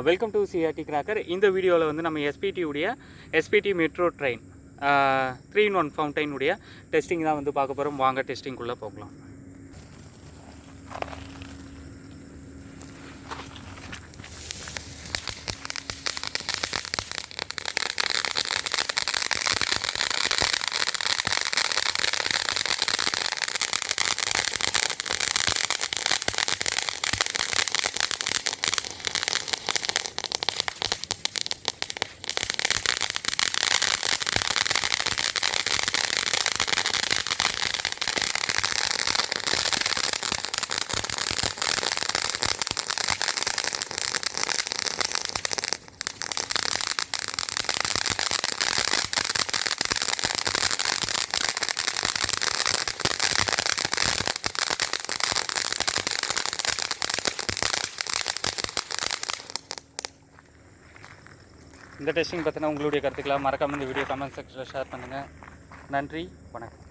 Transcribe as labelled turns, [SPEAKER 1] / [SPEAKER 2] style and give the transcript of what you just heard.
[SPEAKER 1] Welcome to CRT cracker. இந்த வீடியோவில் வந்து நம்ம எஸ்பிடி மெட்ரோ ட்ரெயின் 3-in-1 ஃபவுண்டைனுடைய டெஸ்டிங் தான் வந்து பார்க்க போகிறோம். வாங்க டெஸ்டிங்குள்ளே போகலாம். இந்த டெஸ்டிங் பற்றின உங்களுடைய கருத்துக்களை மறக்காமல் இந்த வீடியோ கமெண்ட் செக்ஷனில் ஷேர் பண்ணுங்கள். நன்றி, வணக்கம்.